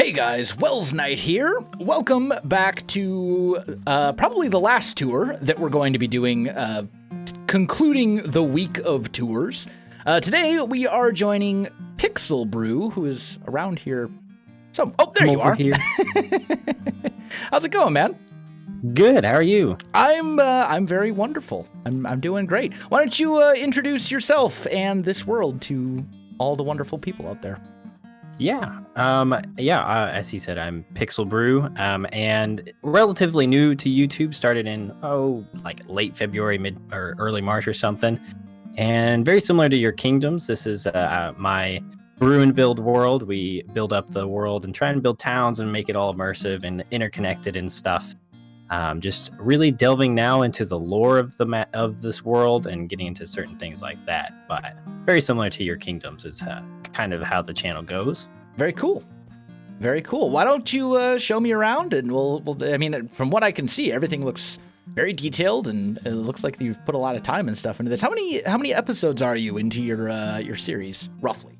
Hey guys, Welsknight here. Welcome back to probably the last tour that we're going to be doing, concluding the week of tours. Today we are joining Pixel Brew, who is around here. Oh, there you are. Here. How's it going, man? Good. How are you? I'm very wonderful. I'm doing great. Why don't you introduce yourself and this world to all the wonderful people out there? As he said, I'm Pixel Brew, and relatively new to YouTube. Started in late February, mid or early March or something. And very similar to your kingdoms, this is my brew and build world. We build up the world and try and build towns and make it all immersive and interconnected and stuff. Just really delving now into the lore of of this world and getting into certain things like that. But very similar to your kingdoms is kind of how the channel goes. Very cool. Very cool. Why don't you show me around and we'll I mean, from what I can see, everything looks very detailed and it looks like you've put a lot of time and stuff into this. How many episodes are you into your series, roughly?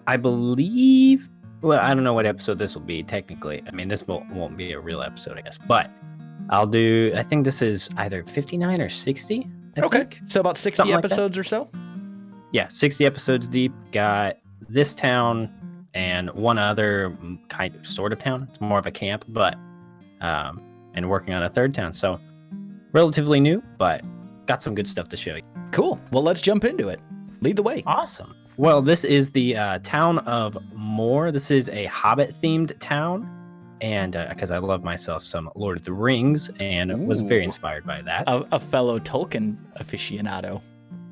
I believe, well, I don't know what episode this will be technically. I mean, this won't be a real episode, I guess, but I think this is either 59 or 60. I think. So about 60 Something episodes or so? Yeah, 60 episodes deep. Got this town and one other kind of sort of town. It's more of a camp, but and working on a third town. So relatively new, but got some good stuff to show you. Cool. Well, let's jump into it. Lead the way. Awesome. Well, this is the town of Moor. This is a Hobbit-themed town. And because I love myself some Lord of the Rings and was very inspired by that. A fellow Tolkien aficionado.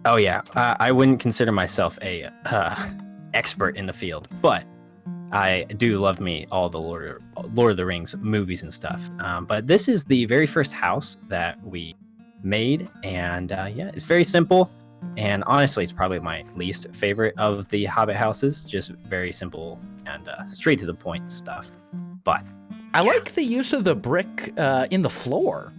Oh, yeah. I wouldn't consider myself a expert in the field, but I do love me all the Lord of the Rings movies and stuff. But this is the very first house that we made. And it's very simple. And honestly, it's probably my least favorite of the Hobbit houses. Just very simple and straight to the point stuff. But I like the use of the brick in the floor.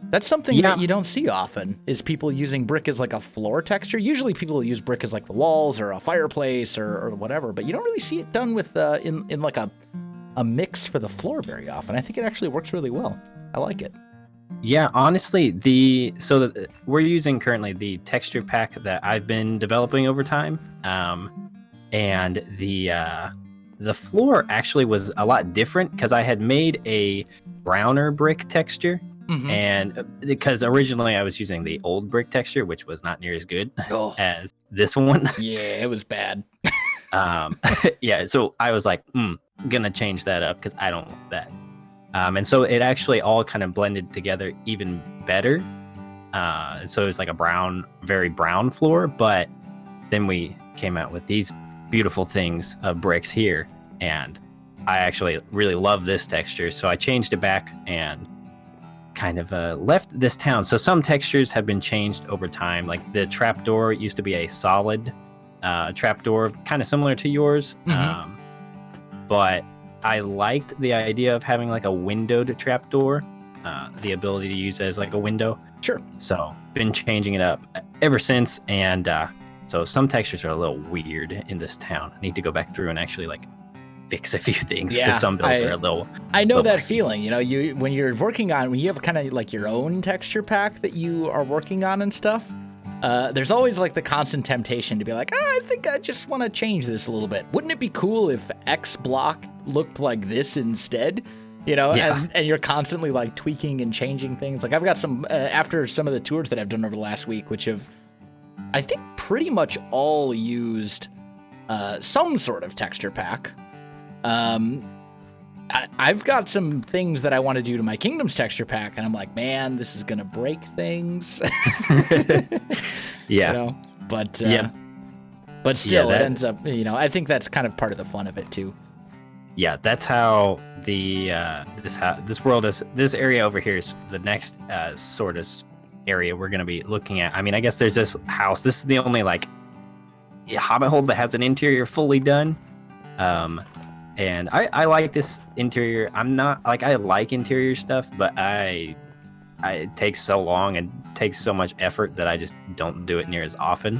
That's something that you don't see often, is people using brick as like a floor texture. Usually people use brick as like the walls or a fireplace or whatever, but you don't really see it done with in like a mix for the floor very often. I think it actually works really well. I like it. Yeah, honestly, we're using currently the texture pack that I've been developing over time, and the floor actually was a lot different because I had made a browner brick texture, and because originally I was using the old brick texture, which was not near as good as this one. Yeah, it was bad. So I was like, gonna change that up because I don't want that. And so it actually all kind of blended together even better. So it was like a very brown floor, but then we came out with these beautiful things of bricks here. And I actually really love this texture. So I changed it back and kind of left this town. So some textures have been changed over time. Like the trapdoor used to be a solid trapdoor, kind of similar to yours. But I liked the idea of having like a windowed trapdoor, the ability to use it as like a window. Sure. So been changing it up ever since. And so some textures are a little weird in this town. I need to go back through and actually like fix a few things because some builds are a little. I know that feeling. You know, when you have kind of like your own texture pack that you are working on and stuff. There's always like the constant temptation to be like, I think I just want to change this a little bit. Wouldn't it be cool if X block looked like this instead? You know, and you're constantly like tweaking and changing things. Like I've got some after some of the tours that I've done over the last week, which have I think pretty much all used some sort of texture pack. I've got some things that I want to do to my Kingdoms texture pack, and I'm like, man, this is gonna break things. Yeah. You know? But still, it ends up. You know, I think that's kind of part of the fun of it too. Yeah, that's how this world is. This area over here is the next sort of area we're gonna be looking at. I mean, I guess there's this house. This is the only like Hobbit hole that has an interior fully done. And I like this interior. I'm not like I like interior stuff, but it takes so long and takes so much effort that I just don't do it near as often.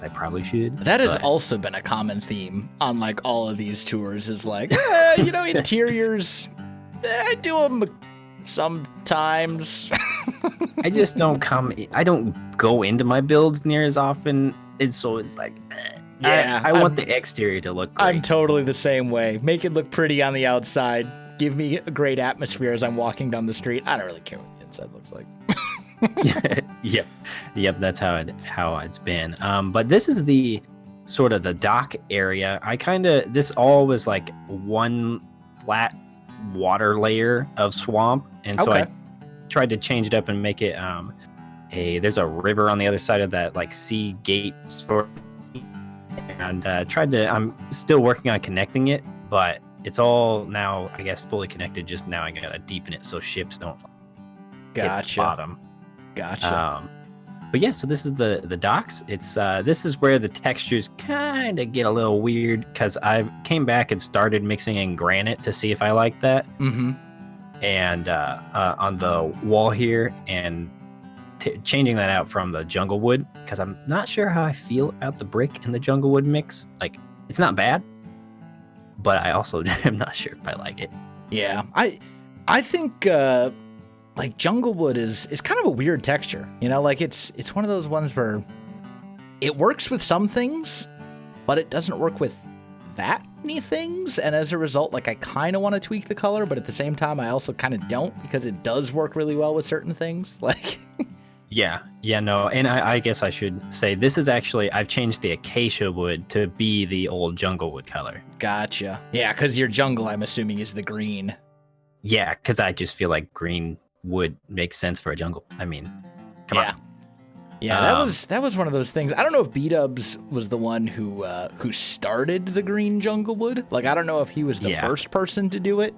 I probably should. That has also been a common theme on like all of these tours is like, interiors, I do them sometimes. I just don't I don't go into my builds near as often. And so it's like, I want the exterior to look great. I'm totally the same way. Make it look pretty on the outside. Give me a great atmosphere as I'm walking down the street. I don't really care what the inside looks like. Yep. That's how it's been. But this is the sort of the dock area. This all was like one flat water layer of swamp, and so I tried to change it up and make it there's a river on the other side of that like sea gate sort of, and I'm still working on connecting it, but it's all now I guess fully connected. Just now I gotta deepen it so ships don't hit the bottom. Gotcha. But yeah, so this is the docks. It's this is where the textures kind of get a little weird because I came back and started mixing in granite to see if I like that. Mm-hmm. And on the wall here and changing that out from the jungle wood because I'm not sure how I feel about the brick and the jungle wood mix. Like it's not bad, but I also am not sure if I like it. Yeah, I think like jungle wood is kind of a weird texture. Like it's one of those ones where it works with some things, but it doesn't work with that many things. And as a result, like I kind of want to tweak the color, but at the same time, I also kind of don't because it does work really well with certain things. Like, no. And I guess I should say this is actually, I've changed the acacia wood to be the old jungle wood color. Gotcha. Yeah, because your jungle, I'm assuming, is the green. Yeah, because I just feel like green would make sense for a jungle. I mean, come on. Yeah, that was one of those things. I don't know if B-Dubs was the one who started the green jungle wood. Like, I don't know if he was the first person to do it,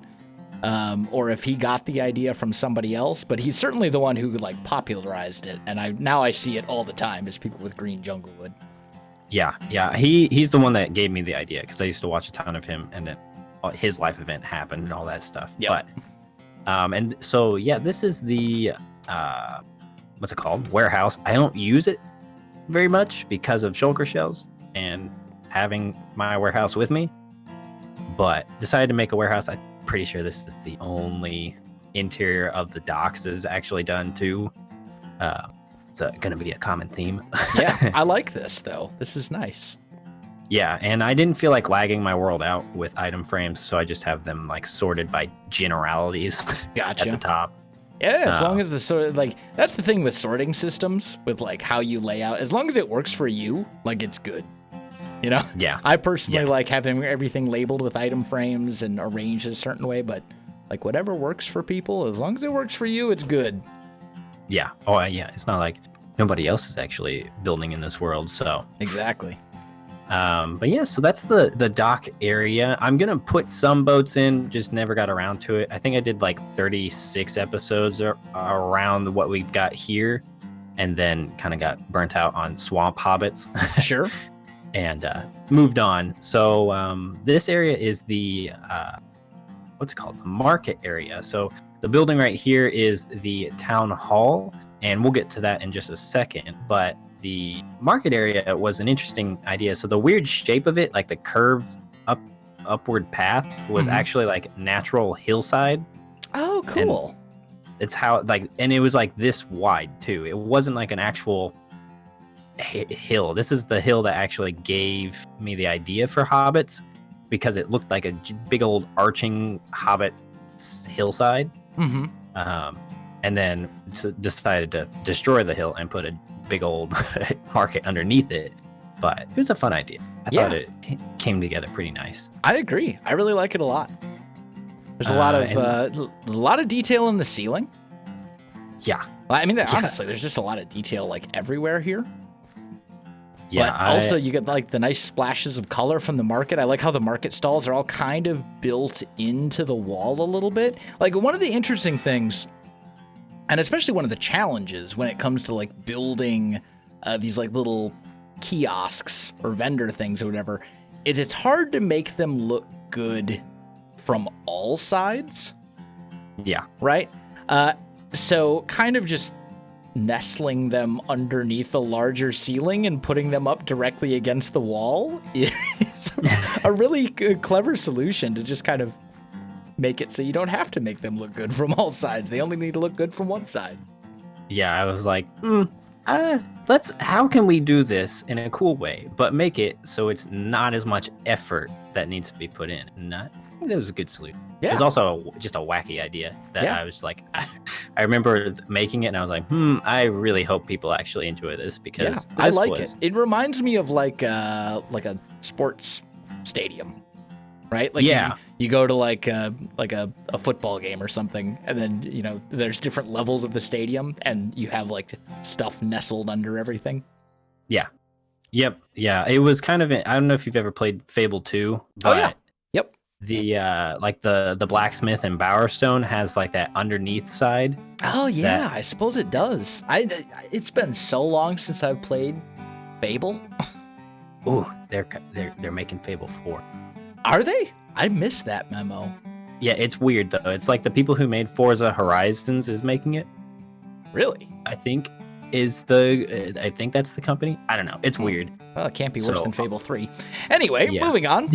or if he got the idea from somebody else. But he's certainly the one who like popularized it. And now I see it all the time as people with green jungle wood. Yeah. He's the one that gave me the idea because I used to watch a ton of him, and then his life event happened and all that stuff. Yeah. But and so this is the what's it called? Warehouse. I don't use it very much because of shulker shells and having my warehouse with me, but decided to make a warehouse. I'm pretty sure this is the only interior of the docks that is actually done too. It's going to be a common theme. Yeah, I like this though. This is nice. Yeah, and I didn't feel like lagging my world out with item frames, so I just have them like sorted by generalities. Gotcha. At the top. Yeah, as long as the sort of like that's the thing with sorting systems with like how you lay out. As long as it works for you, like it's good. Yeah. I personally like having everything labeled with item frames and arranged a certain way, but like whatever works for people, as long as it works for you, it's good. Yeah. Oh yeah. It's not like nobody else is actually building in this world, so exactly. But yeah, so that's the dock area. I'm gonna put some boats in, just never got around to it. I think I did like 36 episodes around what we've got here, and then kind of got burnt out on swamp hobbits. Sure. And moved on. So this area is the what's it called? The market area. So the building right here is the town hall, and we'll get to that in just a second. But the market area was an interesting idea. So the weird shape of it, like the curved upward path, was actually like natural hillside. Oh, cool. And it's how and it was like this wide too. It wasn't like an actual hill. This is the hill that actually gave me the idea for hobbits because it looked like a big old arching hobbit hillside. Mm-hmm. And then decided to destroy the hill and put a big old market underneath it. But it was a fun idea. I thought it came together pretty nice. I agree. I really like it a lot. There's a lot of detail in the ceiling. Yeah. I mean, honestly, there's just a lot of detail like everywhere here. Yeah. But also you get like the nice splashes of color from the market. I like how the market stalls are all kind of built into the wall a little bit. Like one of the interesting things, and especially one of the challenges when it comes to like building these like little kiosks or vendor things or whatever, is it's hard to make them look good from all sides. Yeah. Right? So kind of just nestling them underneath a larger ceiling and putting them up directly against the wall is a really clever solution to just kind of make it so you don't have to make them look good from all sides. They only need to look good from one side. Yeah, I was like, how can we do this in a cool way, but make it so it's not as much effort that needs to be put in? And I think that was a good solution. Yeah. It was also just a wacky idea that I was like, I remember making it and I was like, I really hope people actually enjoy this because I like it. It reminds me of like a sports stadium, right? Like you go to like a football game or something, and then there's different levels of the stadium, and you have like stuff nestled under everything. Yeah. Yep. Yeah. It was kind of. I don't know if you've ever played Fable 2, but yep. The like the blacksmith in Bowerstone has like that underneath side. Oh yeah, I suppose it does. It's been so long since I've played Fable. Ooh, they're making Fable 4. Are they? I missed that memo. Yeah, it's weird though. It's like the people who made Forza Horizons is making it. Really? I think that's the company. I don't know. It's weird. Well, it can't be worse than Fable 3. Anyway, moving on.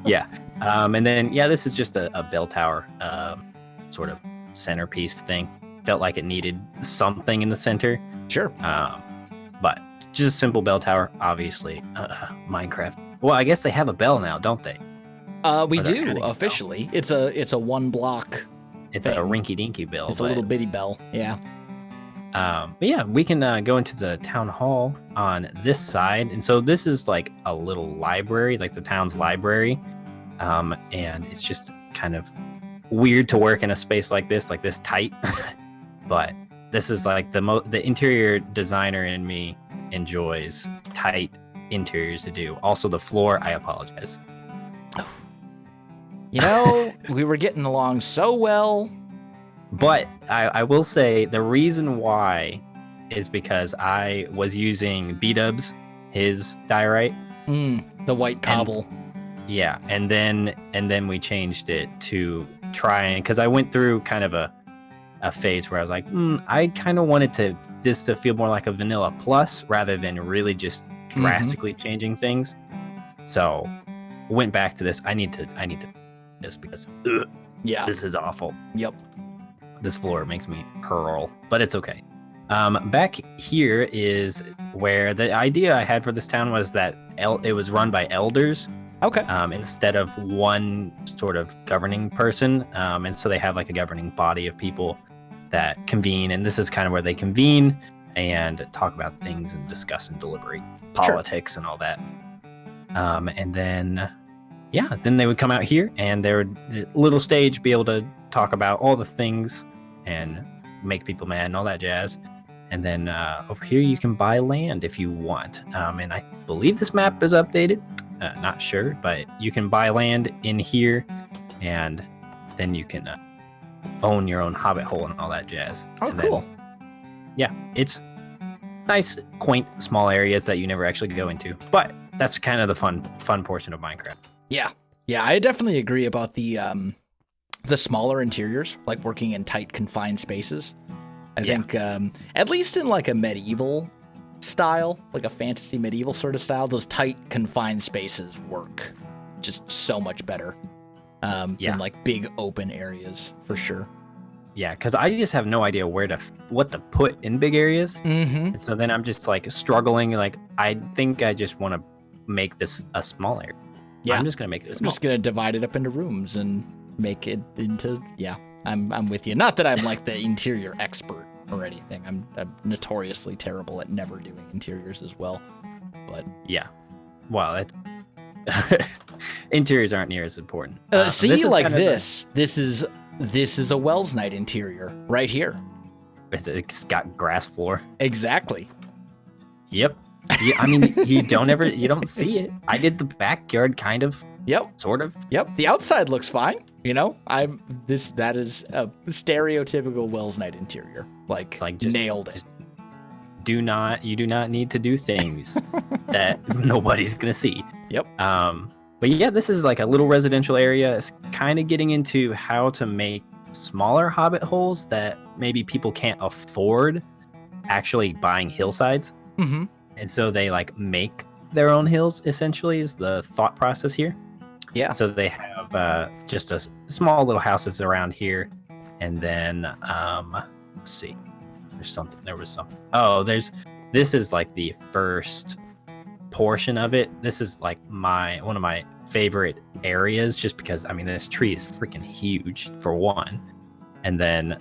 Yeah. And then this is just a bell tower sort of centerpiece thing. Felt like it needed something in the center. Sure. But just a simple bell tower, obviously. Minecraft. Well, I guess they have a bell now, don't they? We do officially. It's a one block. It's a rinky-dinky bell. It's a little bitty bell. Yeah. But yeah, we can go into the town hall on this side. And so this is like a little library, like the town's library. And it's just kind of weird to work in a space like this tight. But this is like the interior designer in me enjoys tight interiors to do. Also the floor, I apologize. We were getting along so well. But I will say the reason why is because I was using B-Dubs, his diorite. The white cobble. And then we changed it to try, because I went through kind of a phase where I was like, I kind of wanted this to feel more like a vanilla plus rather than really just drastically changing things. So went back to this. I need to this because this is awful. Yep. This floor makes me hurl, but it's okay. Back here is where the idea I had for this town was that it was run by elders. Okay. Instead of one sort of governing person. And so they have like a governing body of people that convene. And this is kind of where they convene and talk about things and discuss and deliberate politics and all that. And then they would come out here and their little stage be able to talk about all the things and make people mad and all that jazz. And then over here you can buy land if you want. And I believe this map is updated. Not sure, but you can buy land in here and then you can own your own hobbit hole and all that jazz. Oh, and cool. Then, it's nice, quaint, small areas that you never actually go into. But that's kind of the fun portion of Minecraft. Yeah. Yeah, I definitely agree about the smaller interiors, like working in tight, confined spaces. I think, at least in like a medieval style, like a fantasy medieval sort of style, those tight, confined spaces work just so much better than like big open areas, for sure. Yeah, because I just have no idea what to put in big areas. And so then I'm just like struggling. Like, I think I just want to make this a small area. Yeah, I'm just gonna make it a small. I'm just gonna divide it up into rooms and make it into. Yeah, I'm with you. Not that I'm like the interior expert or anything. I'm notoriously terrible at never doing interiors as well. But yeah, well, interiors aren't near as important. See, this like this. This is a Welsknight interior right here. It's got grass floor. Exactly. Yep. Yeah, I mean, you don't see it. I did the backyard kind of. Yep. Sort of. Yep. The outside looks fine. That is a stereotypical Welsknight interior. Like just nailed it. You do not need to do things that nobody's gonna see. Yep. But yeah, this is like a little residential area. It's kind of getting into how to make smaller hobbit holes that maybe people can't afford actually buying hillsides. Mm-hmm. And so they like make their own hills, essentially, is the thought process here. Yeah. So they have just a small little houses around here. And then, let's see, there was something. Oh, this is like the first portion of it. This is like one of my favorite areas, just because, I mean, this tree is freaking huge for one. And then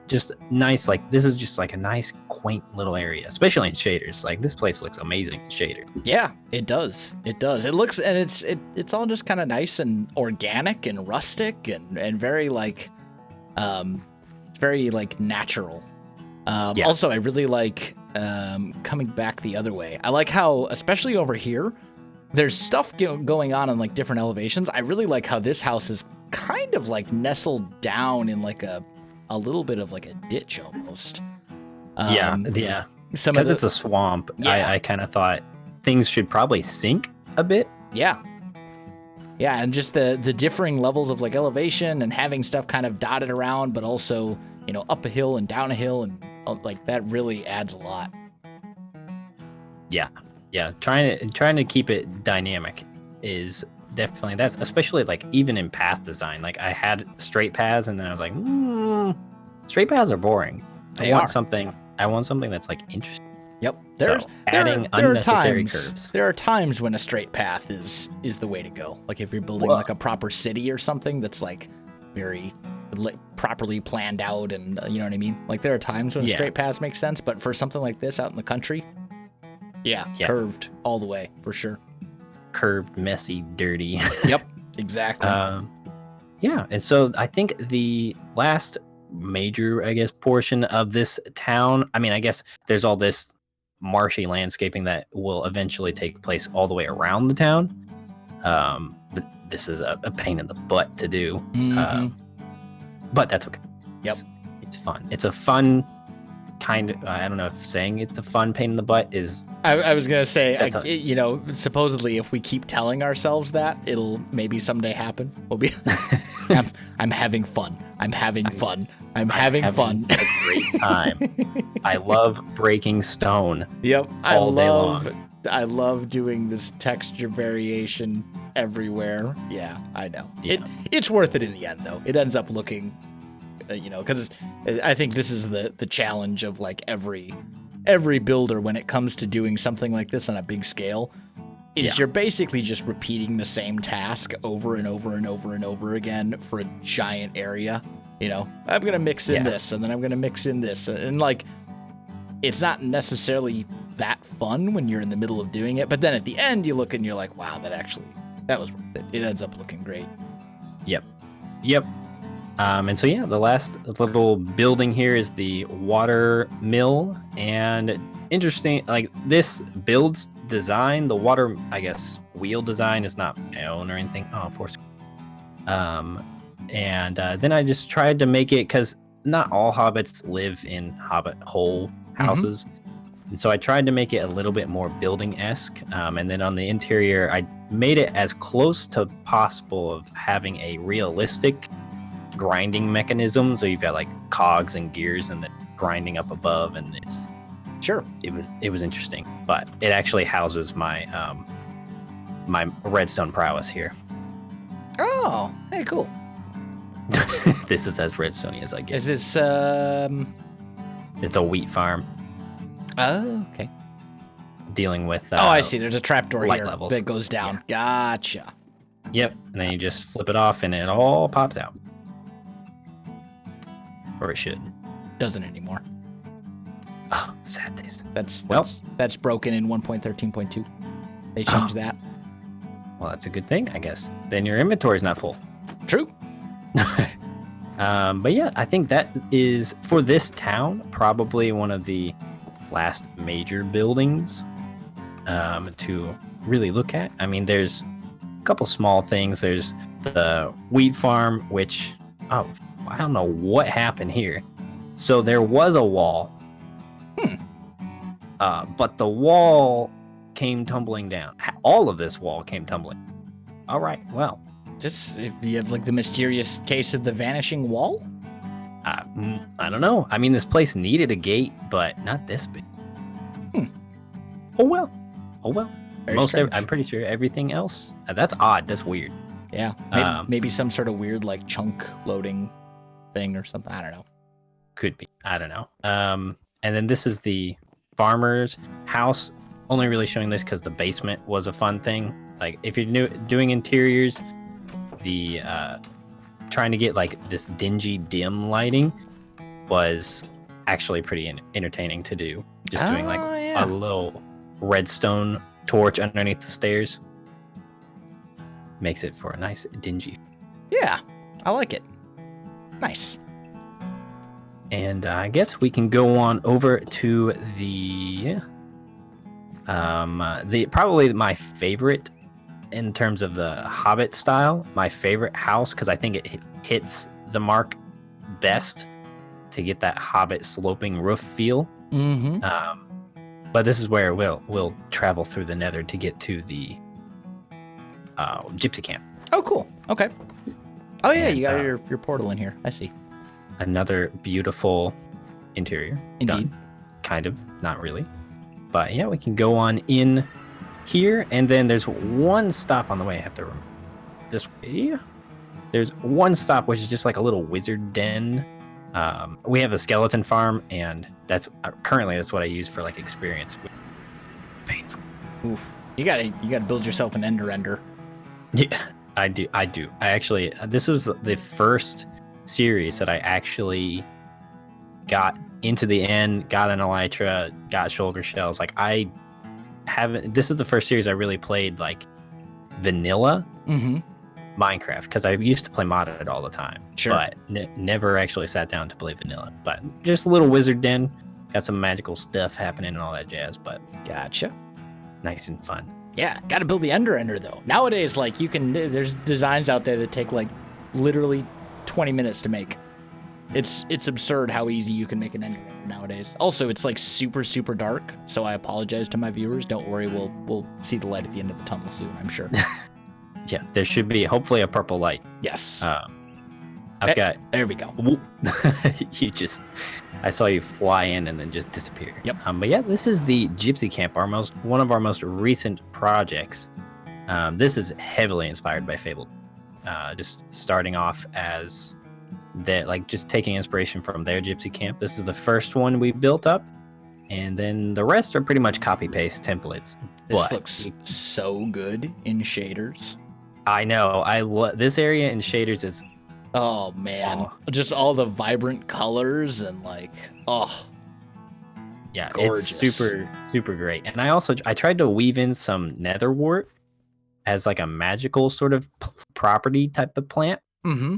just nice, like this is just like a nice quaint little area, especially in shaders. Like this place looks amazing in shader. Yeah, it does. It looks, and it's all just kind of nice and organic and rustic and very like it's very like natural. Yeah. Also, I really like coming back the other way. I like how, especially over here, there's stuff going on in like different elevations. I really like how this house is kind of like nestled down in like a little bit of like a ditch almost. Yeah. Because it's a swamp. Yeah. I kind of thought things should probably sink a bit. Yeah, and just the differing levels of like elevation and having stuff kind of dotted around, but also, you know, up a hill and down a hill, and like that really adds a lot. Yeah, trying to keep it dynamic is definitely, that's especially like even in path design. Like I had straight paths, and then I was like, straight paths are boring. I want something that's like interesting. Yep. Adding unnecessary curves. There are times when a straight path is the way to go. Like if you're building like a proper city or something that's like very properly planned out, and you know what I mean? Like there are times when straight paths make sense, but for something like this out in the country, curved all the way for sure. Curved, messy, dirty. Yep, exactly. Yeah, and so I think the last major, I guess, portion of this town, I mean, I guess there's all this marshy landscaping that will eventually take place all the way around the town. But this is a pain in the butt to do. But that's okay. Yep. It's fun. It's a fun kind of, I don't know if saying it's a fun pain in the butt is... I was going to say, you know, supposedly if we keep telling ourselves that, it'll maybe someday happen. We'll be, I'm having fun. I'm having fun. I'm having fun. A great time. I love breaking stone. Yep. All day long. I love doing this texture variation everywhere. Yeah, I know. Yeah. It's worth it in the end, though. It ends up looking, you know, because I think this is the challenge of like every builder when it comes to doing something like this on a big scale, is you're basically just repeating the same task over and over and over and over again for a giant area. You know, I'm going to mix in this, and then I'm going to mix in this. And like, it's not necessarily that fun when you're in the middle of doing it. But then at the end, you look and you're like, wow, that was worth it. It ends up looking great. Yep. And so, the last little building here is the water mill. And interesting, like this build's design, the water, I guess, wheel design is not my own or anything. Oh, poor. And then I just tried to make it, because not all hobbits live in hobbit hole houses. And so I tried to make it a little bit more building-esque. And then on the interior, I made it as close to possible of having a realistic grinding mechanism. So you've got like cogs and gears and then grinding up above, and it's it was interesting. But it actually houses my my redstone prowess here. Oh, hey, cool. This is as redstone as I get. Is this It's a wheat farm. Oh, okay. Dealing with I see. There's a trapdoor light here levels. that goes down. Yeah. Gotcha. Yep. And then you just flip it off and it all pops out. Or it should. Doesn't anymore. Oh, sad days. That's broken in 1.13.2. They changed that. Well, that's a good thing, I guess. Then your inventory's not full. True. But yeah, I think that is, for this town, probably one of the last major buildings to really look at. I mean, there's a couple small things. There's the wheat farm, which, I don't know what happened here. So there was a wall, but the wall came tumbling down. All of this wall came tumbling. All right, well. You have like the mysterious case of the vanishing wall? I don't know. I mean, this place needed a gate, but not this big. Hmm. Oh well. Oh well. Very strange. I'm pretty sure everything else. That's odd. That's weird. Yeah. Maybe some sort of weird like chunk loading thing or something. I don't know. Could be. I don't know. And then this is the farmer's house. Only really showing this because the basement was a fun thing. Like if you're doing interiors, the trying to get like this dingy dim lighting was actually pretty entertaining to do. Just doing like a little redstone torch underneath the stairs makes it for a nice dingy. Yeah, I like it. Nice. And I guess we can go on over to the probably my favorite in terms of the Hobbit style, my favorite house, because I think it hits the mark best to get that Hobbit sloping roof feel. Mm-hmm. But this is where we'll travel through the Nether to get to the Gypsy Camp. Oh, cool. Okay. Oh yeah, And, you got your portal in here. I see. Another beautiful interior. Indeed. Done. Kind of, not really. But yeah, we can go on in here, and then there's one stop on the way. I have to remember this way. There's one stop which is just like a little wizard den. We have a skeleton farm, and that's what I use for like experience. Painful. Oof. You gotta build yourself an ender. Yeah, I do. I actually, this was the first series that I actually got into the end, got an elytra, got shulker shells. Like this is the first series I really played like vanilla Minecraft, because I used to play modded all the time. Sure. But never actually sat down to play vanilla. But just a little wizard den, got some magical stuff happening and all that jazz, but Gotcha. nice and fun. Yeah, gotta build the ender though. Nowadays, like there's designs out there that take like literally 20 minutes to make. It's absurd how easy you can make an ender nowadays. Also, it's like super, super dark, so I apologize to my viewers. Don't worry, we'll see the light at the end of the tunnel soon, I'm sure. Yeah, there should be hopefully a purple light. Yes. There we go. I saw you fly in and then just disappear. Yep. But yeah, this is the Gypsy Camp, one of our most recent projects. This is heavily inspired by Fable. Just starting off as just taking inspiration from their Gypsy Camp. This is the first one we built up, and then the rest are pretty much copy paste templates. This looks so good in shaders. I know. This area in shaders is. Oh man, just all the vibrant colors and yeah, gorgeous. It's super, super great. And I tried to weave in some nether wart as like a magical sort of property type of plant. Mm-hmm.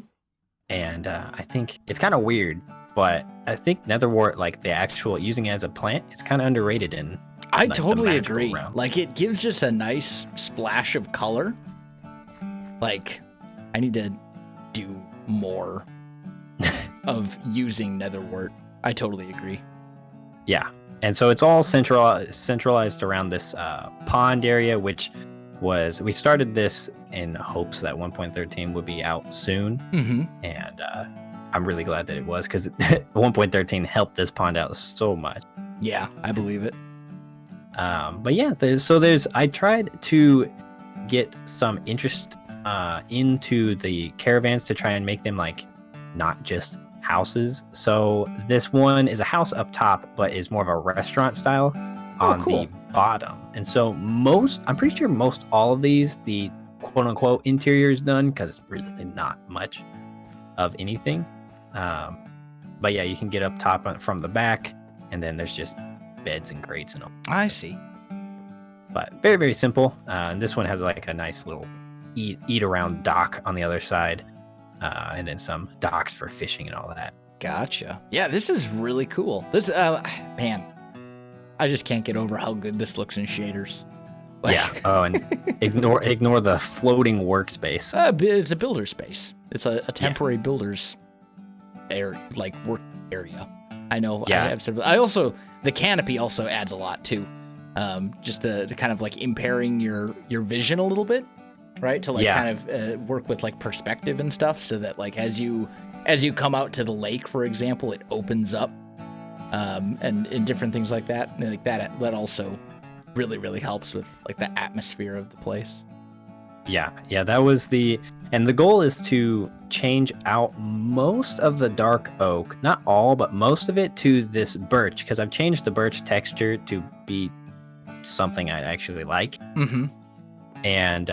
And I think it's kind of weird, but I think nether wart, like the actual using it as a plant, it's kind of underrated in. I like, totally agree. realm. Like it gives just a nice splash of color. Like I need to do more of using nether wart. I totally agree. Yeah, and so it's all centralized around this pond area, which we started this in hopes that 1.13 would be out soon, and I'm really glad that it was, because 1.13 helped this pond out so much. Yeah, I believe it. But yeah, I tried to get some interest into the caravans to try and make them like not just houses. So this one is a house up top, but is more of a restaurant style on the bottom. And so I'm pretty sure most all of these, the quote unquote interior is done, because it's really not much of anything. But yeah, you can get up top from the back, and then there's just beds and crates and all. I see. But very, very simple. And this one has like a nice little eat around dock on the other side, and then some docks for fishing and all that. Gotcha. Yeah, this is really cool. This man, I just can't get over how good this looks in shaders. Yeah. Oh, and ignore the floating workspace. It's a builder space. It's a temporary builder's work area. I know. Yeah. The canopy also adds a lot too. Just to kind of like impairing your vision a little bit. right? To like kind of work with like perspective and stuff, so that like as you come out to the lake, for example, it opens up, and different things like that. And like that also really helps with like the atmosphere of the place. Yeah, that was and the goal is to change out most of the dark oak, not all, but most of it, to this birch, because I've changed the birch texture to be something I actually like. Mm-hmm. And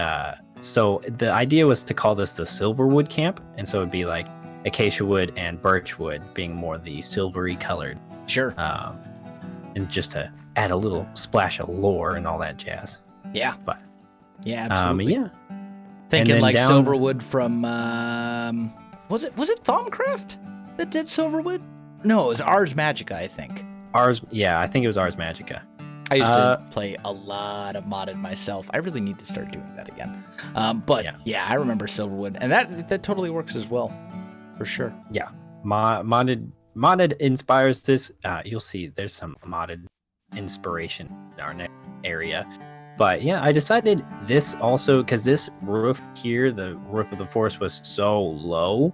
so the idea was to call this the Silverwood Camp, and so it'd be like acacia wood and birch wood being more the silvery colored. Sure. And just to add a little splash of lore and all that jazz. Yeah. But yeah, absolutely. Yeah. Thinking like Silverwood from was it Thaumcraft that did Silverwood? No, it was Ars Magica, I think. I think it was Ars Magica. I used to play a lot of modded myself. I really need to start doing that again. But I remember Silverwood, and that totally works as well, for sure. Yeah, modded inspires this. You'll see there's some modded inspiration in our next area. But yeah, I decided this also, because this roof here, the roof of the forest, was so low,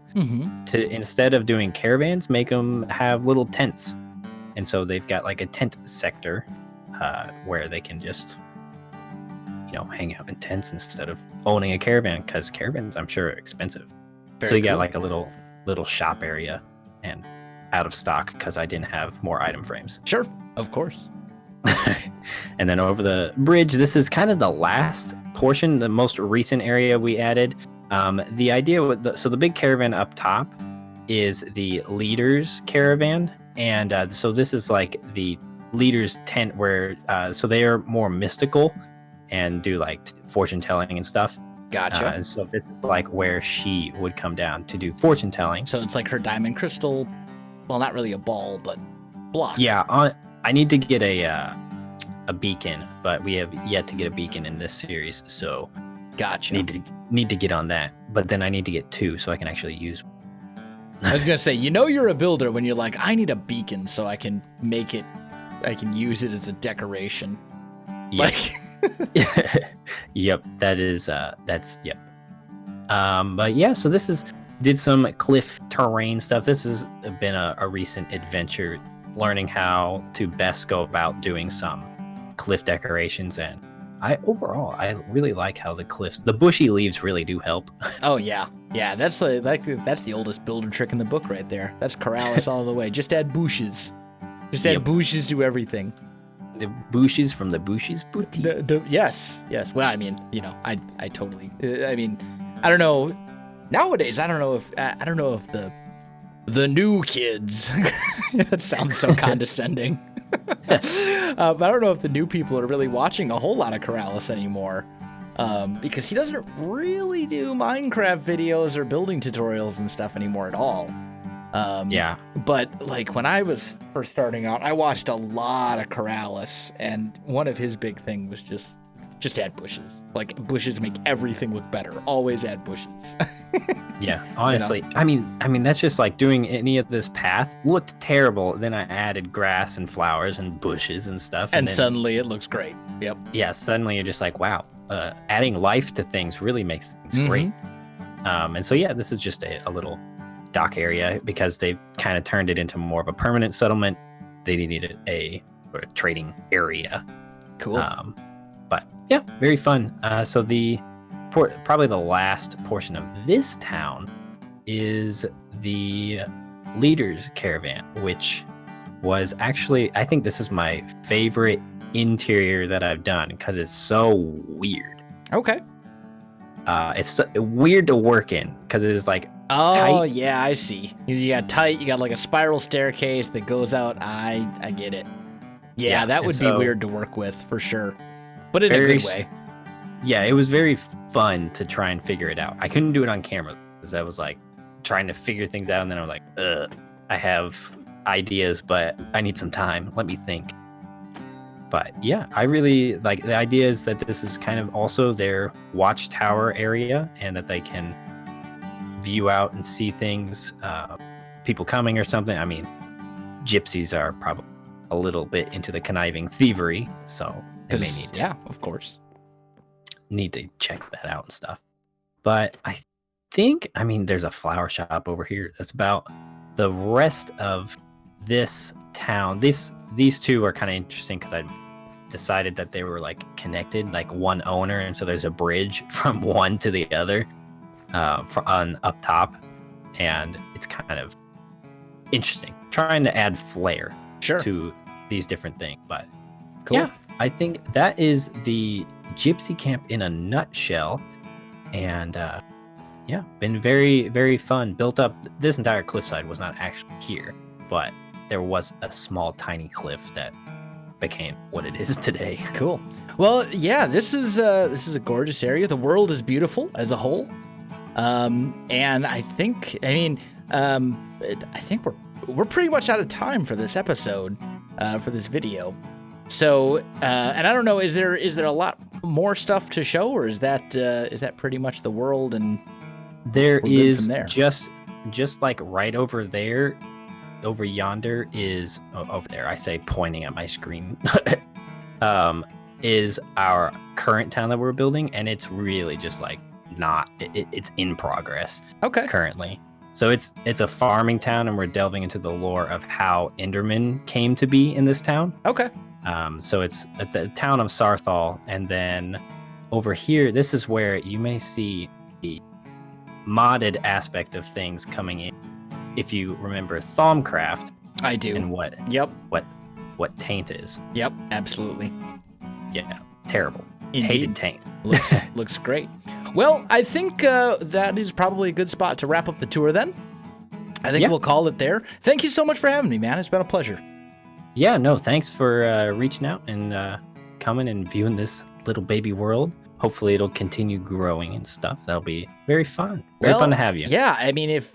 to, instead of doing caravans, make them have little tents. And so they've got like a tent sector where they can just, hang out in tents instead of owning a caravan, because caravans, I'm sure, are expensive. So you got like a little shop area, and out of stock because I didn't have more item frames. Sure, of course. And then over the bridge, this is kind of the last portion, the most recent area we added. The idea with the big caravan up top is the leader's caravan, and so this is like the leader's tent, where so they are more mystical and do like fortune telling and stuff. Gotcha. And so this is like where she would come down to do fortune telling. So it's like her diamond crystal, well, not really a ball, but block. Yeah, I need to get a beacon, but we have yet to get a beacon in this series, so gotcha. Need to get on that. But then I need to get 2 so I can actually use. I was gonna say, you're a builder when you're like, I need a beacon so I can make it, I can use it as a decoration. Yep. Yep. Yep. But yeah, so did some cliff terrain stuff. This has been a recent adventure, learning how to best go about doing some cliff decorations, and I really like how the bushy leaves really do help. Oh yeah, that's the oldest builder trick in the book right there. That's Corrales all the way. Just add bushes. Just add bushes to everything. The bushes from the Bushes boutique. Yes. Well, I mean, I totally. I mean, I don't know. Nowadays, I don't know if the new kids. That sounds so condescending. But I don't know if the new people are really watching a whole lot of Corrales anymore, because he doesn't really do Minecraft videos or building tutorials and stuff anymore at all. Yeah. But like when I was first starting out, I watched a lot of Corrales, and one of his big thing was just add bushes. Like, bushes make everything look better. Always add bushes. Yeah, honestly, I mean that's just like doing any of this path looked terrible. Then I added grass and flowers and bushes and stuff, and then, suddenly it looks great. Yep. Yeah, suddenly you're just like, wow, adding life to things really makes things great. And so yeah, this is just a little dock area, because they've kind of turned it into more of a permanent settlement. They needed a sort of trading area. Cool. But yeah, very fun. So probably the last portion of this town is the leader's caravan, which was actually, I think this is my favorite interior that I've done, because it's so weird. Okay. It's weird to work in, because it is like tight. Yeah, I see. You got tight, you got like a spiral staircase that goes out. I get it. Yeah, that would be weird to work with for sure, but in a good way. Yeah, it was very fun to try and figure it out. I couldn't do it on camera, because I was like trying to figure things out, and then I was like, I have ideas, but I need some time. Let me think. But yeah, I really like the idea is that this is kind of also their watchtower area, and that they can view out and see things, people coming or something. I mean, gypsies are probably a little bit into the conniving thievery, so they may need to. Yeah, of course. Need to check that out and stuff. But I think, I mean, there's a flower shop over here. That's about the rest of this town. These two are kind of interesting because I decided that they were like connected, like one owner, and so there's a bridge from one to the other on up top, and it's kind of interesting, trying to add flair to these different things. But cool. Yeah, I think that is the Gypsy Camp in a nutshell, and yeah, been very, very fun. Built up. This entire cliffside was not actually here, but there was a small, tiny cliff that became what it is today. Cool. Well, yeah, this is a gorgeous area. The world is beautiful as a whole, and I think, I think we're pretty much out of time for this episode, for this video. So, and I don't know, is there a lot more stuff to show, or is that pretty much the world? And there is just like right over there, over yonder is over there. I say pointing at my screen, is our current town that we're building, and it's really just like it's in progress. Okay. Currently. So it's a farming town, and we're delving into the lore of how Enderman came to be in this town. Okay. So it's at the town of Sarthal, and then over here, this is where you may see the modded aspect of things coming in. If you remember Thaumcraft, I do. And what Taint is. Yep, absolutely. Yeah, terrible. Indeed. Hated Taint. Looks great. Well, I think that is probably a good spot to wrap up the tour then. I think we'll call it there. Thank you so much for having me, man. It's been a pleasure. Yeah, no, thanks for reaching out and coming and viewing this little baby world. Hopefully it'll continue growing and stuff. That'll be very fun. Very fun to have you. Yeah, I mean, if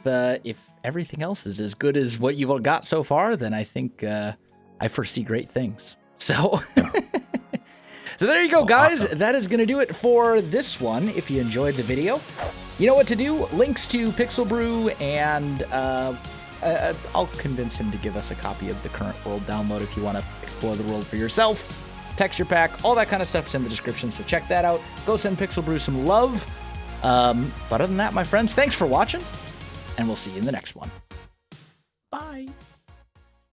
everything else is as good as what you've got so far, then I think I foresee great things. So... So there you go, guys. Awesome. That is going to do it for this one. If you enjoyed the video, you know what to do. Links to Pixel Brew, and I'll convince him to give us a copy of the current world download if you want to explore the world for yourself. Texture pack, all that kind of stuff is in the description, so check that out. Go send Pixel Brew some love. But other than that, my friends, thanks for watching, and we'll see you in the next one.